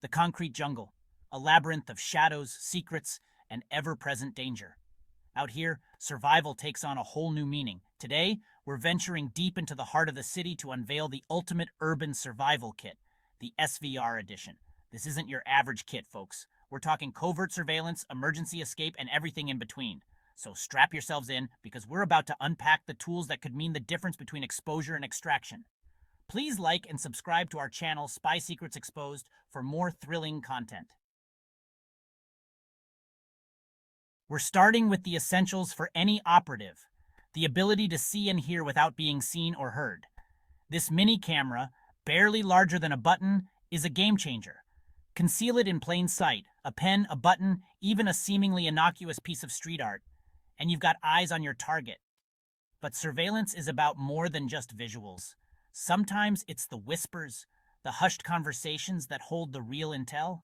The concrete jungle, a labyrinth of shadows, secrets, and ever-present danger. Out here, survival takes on a whole new meaning. Today, we're venturing deep into the heart of the city to unveil the ultimate urban survival kit, the SVR Edition. This isn't your average kit, folks. We're talking covert surveillance, emergency escape, and everything in between. So strap yourselves in, because we're about to unpack the tools that could mean the difference between exposure and extraction. Please like and subscribe to our channel, Spy Secrets Exposed, for more thrilling content. We're starting with the essentials for any operative: the ability to see and hear without being seen or heard. This mini camera, barely larger than a button, is a game changer. Conceal it in plain sight, a pen, a button, even a seemingly innocuous piece of street art, and you've got eyes on your target. But surveillance is about more than just visuals. Sometimes it's the whispers, the hushed conversations that hold the real intel.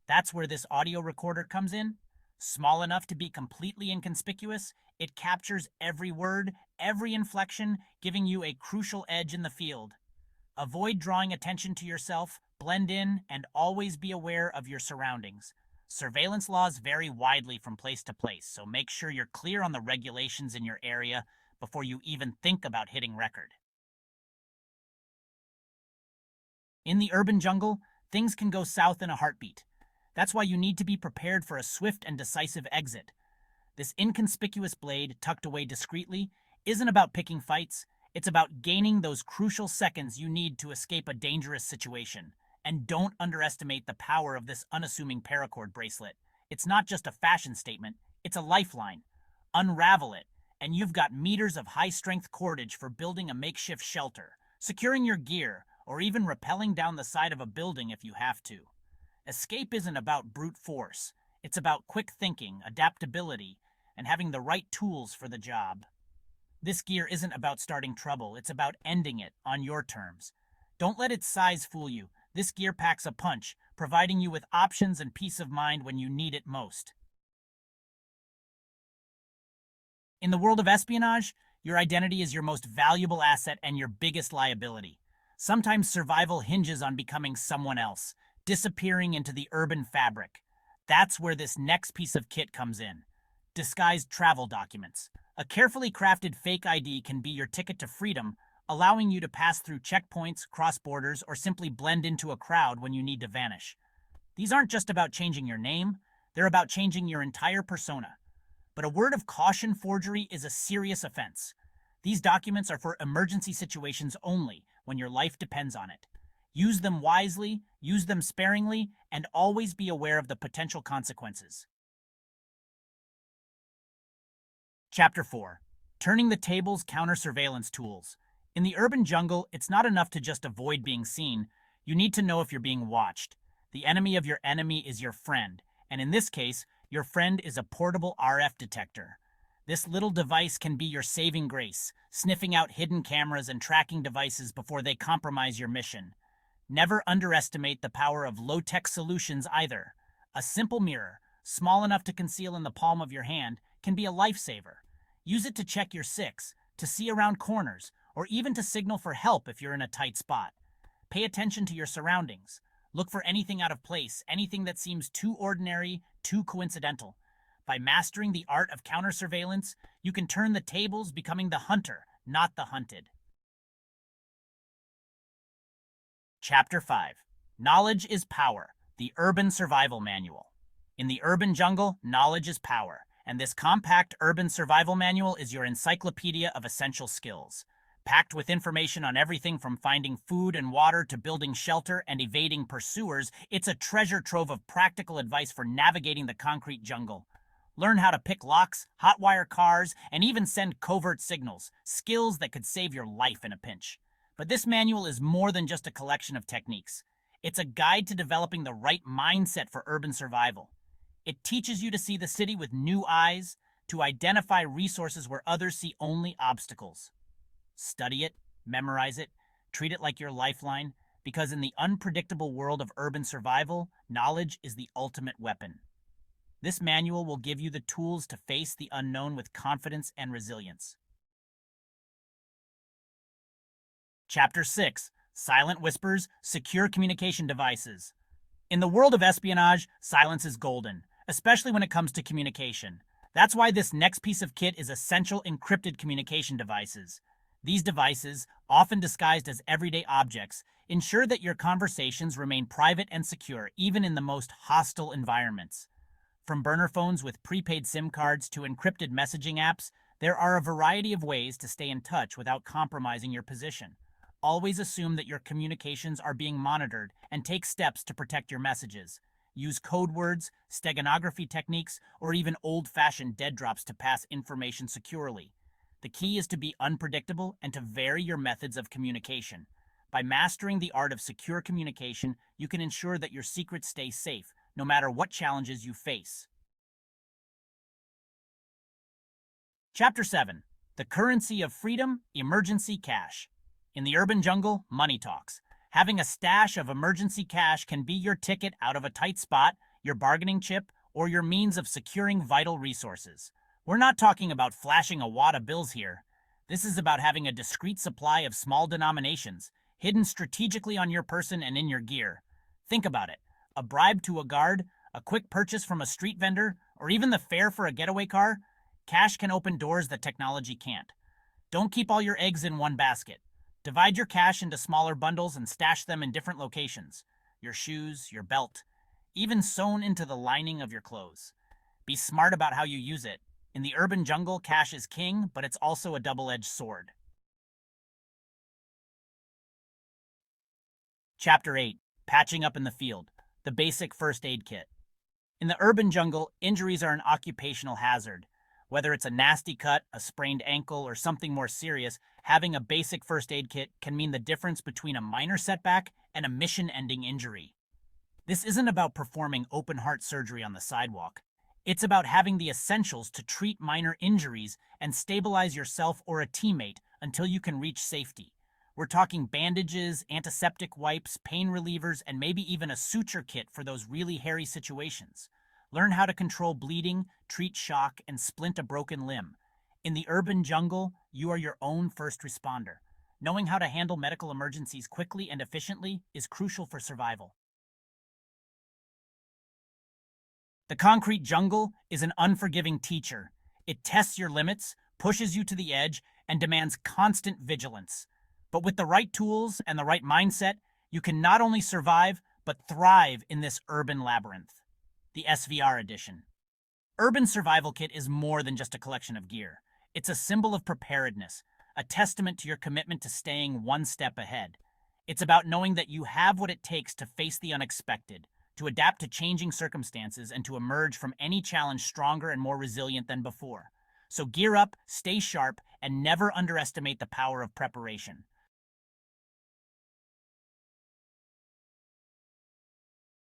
That's where this audio recorder comes in. Small enough to be completely inconspicuous, it captures every word, every inflection, giving you a crucial edge in the field. Avoid drawing attention to yourself, blend in, and always be aware of your surroundings. Surveillance laws vary widely from place to place, so make sure you're clear on the regulations in your area before you even think about hitting record. In the urban jungle, things can go south in a heartbeat. That's why you need to be prepared for a swift and decisive exit. This inconspicuous blade, tucked away discreetly, isn't about picking fights. It's about gaining those crucial seconds you need to escape a dangerous situation. And don't underestimate the power of this unassuming Paracord bracelet. It's not just a fashion statement, it's a lifeline. Unravel it, and you've got meters of high-strength cordage for building a makeshift shelter, securing your gear, or even rappelling down the side of a building if you have to. Escape isn't about brute force. It's about quick thinking, adaptability, and having the right tools for the job. This gear isn't about starting trouble, it's about ending it on your terms. Don't let its size fool you. This gear packs a punch, providing you with options and peace of mind when you need it most. In the world of espionage, your identity is your most valuable asset and your biggest liability. Sometimes survival hinges on becoming someone else, disappearing into the urban fabric. That's where this next piece of kit comes in. Disguised travel documents. A carefully crafted fake ID can be your ticket to freedom, allowing you to pass through checkpoints, cross borders, or simply blend into a crowd when you need to vanish. These aren't just about changing your name, they're about changing your entire persona. But a word of caution: forgery is a serious offense. These documents are for emergency situations only, when your life depends on it. Use them wisely, use them sparingly, and always be aware of the potential consequences. Chapter 4. Turning the tables: counter-surveillance tools. In the urban jungle, it's not enough to just avoid being seen. You need to know if you're being watched. The enemy of your enemy is your friend, and in this case, your friend is a portable RF detector. This little device can be your saving grace, sniffing out hidden cameras and tracking devices before they compromise your mission. Never underestimate the power of low-tech solutions either. A simple mirror, small enough to conceal in the palm of your hand, can be a lifesaver. Use it to check your six, to see around corners, or even to signal for help if you're in a tight spot. Pay attention to your surroundings. Look for anything out of place, anything that seems too ordinary, too coincidental. By mastering the art of counter-surveillance, you can turn the tables, becoming the hunter, not the hunted. Chapter 5. Knowledge is Power, the Urban Survival Manual. In the urban jungle, knowledge is power, and this compact urban survival manual is your encyclopedia of essential skills. Packed with information on everything from finding food and water to building shelter and evading pursuers, it's a treasure trove of practical advice for navigating the concrete jungle. Learn how to pick locks, hotwire cars, and even send covert signals, skills that could save your life in a pinch. But this manual is more than just a collection of techniques. It's a guide to developing the right mindset for urban survival. It teaches you to see the city with new eyes, to identify resources where others see only obstacles. Study it, memorize it, treat it like your lifeline, because in the unpredictable world of urban survival, knowledge is the ultimate weapon. This manual will give you the tools to face the unknown with confidence and resilience. Chapter 6. Silent Whispers, Secure Communication Devices. In the world of espionage, silence is golden, especially when it comes to communication. That's why this next piece of kit is essential encrypted communication devices. These devices, often disguised as everyday objects, ensure that your conversations remain private and secure even in the most hostile environments. From burner phones with prepaid SIM cards to encrypted messaging apps, there are a variety of ways to stay in touch without compromising your position. Always assume that your communications are being monitored and take steps to protect your messages. Use code words, steganography techniques, or even old-fashioned dead drops to pass information securely. The key is to be unpredictable and to vary your methods of communication. By mastering the art of secure communication, you can ensure that your secrets stay safe, no matter what challenges you face. Chapter 7. The Currency of Freedom, Emergency Cash. In the urban jungle, money talks. Having a stash of emergency cash can be your ticket out of a tight spot, your bargaining chip, or your means of securing vital resources. We're not talking about flashing a wad of bills here. This is about having a discreet supply of small denominations, hidden strategically on your person and in your gear. Think about it. A bribe to a guard, a quick purchase from a street vendor, or even the fare for a getaway car? Cash can open doors that technology can't. Don't keep all your eggs in one basket. Divide your cash into smaller bundles and stash them in different locations. Your shoes, your belt, even sewn into the lining of your clothes. Be smart about how you use it. In the urban jungle, cash is king, but it's also a double-edged sword. Chapter 8. Patching up in the field. The basic first aid kit. In the urban jungle, injuries are an occupational hazard. Whether it's a nasty cut, a sprained ankle, or something more serious, having a basic first aid kit can mean the difference between a minor setback and a mission-ending injury. This isn't about performing open-heart surgery on the sidewalk. It's about having the essentials to treat minor injuries and stabilize yourself or a teammate until you can reach safety. We're talking bandages, antiseptic wipes, pain relievers, and maybe even a suture kit for those really hairy situations. Learn how to control bleeding, treat shock, and splint a broken limb. In the urban jungle, you are your own first responder. Knowing how to handle medical emergencies quickly and efficiently is crucial for survival. The concrete jungle is an unforgiving teacher. It tests your limits, pushes you to the edge, and demands constant vigilance. But with the right tools and the right mindset, you can not only survive, but thrive in this urban labyrinth. The SVR Edition. Urban Survival Kit is more than just a collection of gear. It's a symbol of preparedness, a testament to your commitment to staying one step ahead. It's about knowing that you have what it takes to face the unexpected, to adapt to changing circumstances, and to emerge from any challenge stronger and more resilient than before. So gear up, stay sharp, and never underestimate the power of preparation.